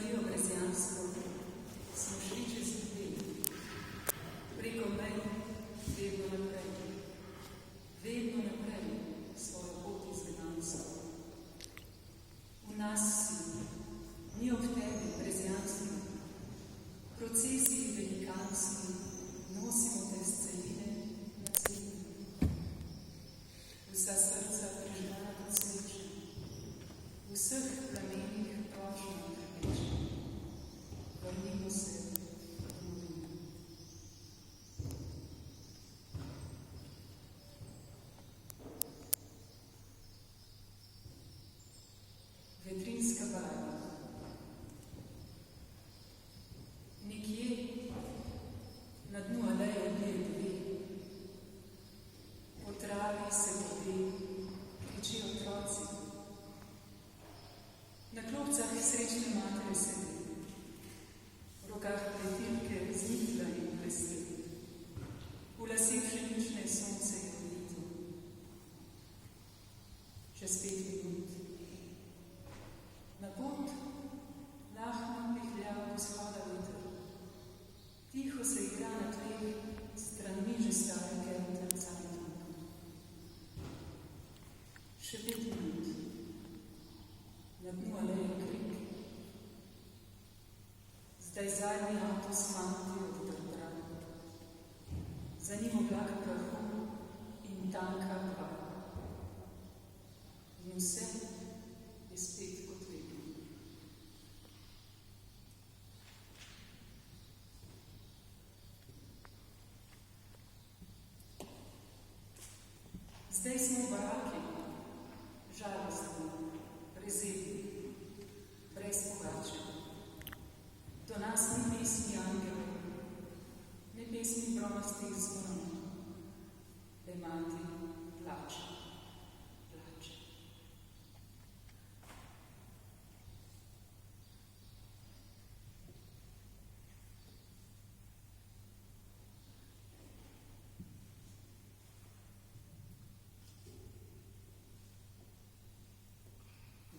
Marijo Brezjansko smo šli čez ljudi, preko mej, vedno naprej svojo pot izgnanstva. V nas si, ni ob tebi brezjanski, procesi velikanski, nosimo te z celine na celini. Vsa srca prižgana kot sveče, v vseh plamenih prošnja hrpeče, vrnimo se v domovino. Vetrinska barva. Nekje na dnu aleje bije dve, po travi se vode, kričijo otroci. Na klopcah srečne matere sedi, v rokah pletilke znikla in blesti, v laseh pšenične sonce je odlito. Čez 5 minut. Na pot lahno pihlja vzhoda veter, tiho se igra na tleh stranmi že starega Cajtnika. Še 5 minut. Na dnu aleje krik. Zdaj zadnji avto s fanti oddrbra. Za njim oblak prahu in tanka dva. In vse je spet kot vedno. Zdaj smo v baraki, žalostni, prezirni, brez pogače. Do nas ni pesmi angelov, ne pesmi bronastih zvonov, le mati plače, plače.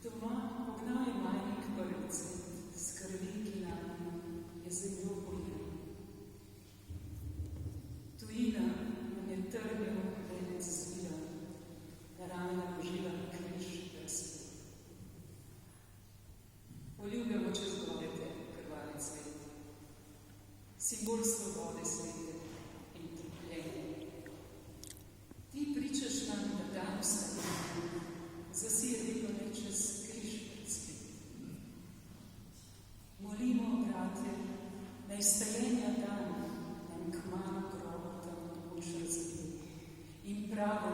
Doma ognaje majnik prvi cvet, s krvi, ki nam je zemljo polila. Tujina nam je trnil venec zvila, na rame naložila križ prsti. Poljubljamo čez vode te krvali cvet, simbol svobode svete in trpljenja. Ti pričaš nam, da dan vstaje, zasijeli pa ne čez križ predspet. Molimo, bratje, naj stajenja dan nam kmalu grob tam noč razvije in pravo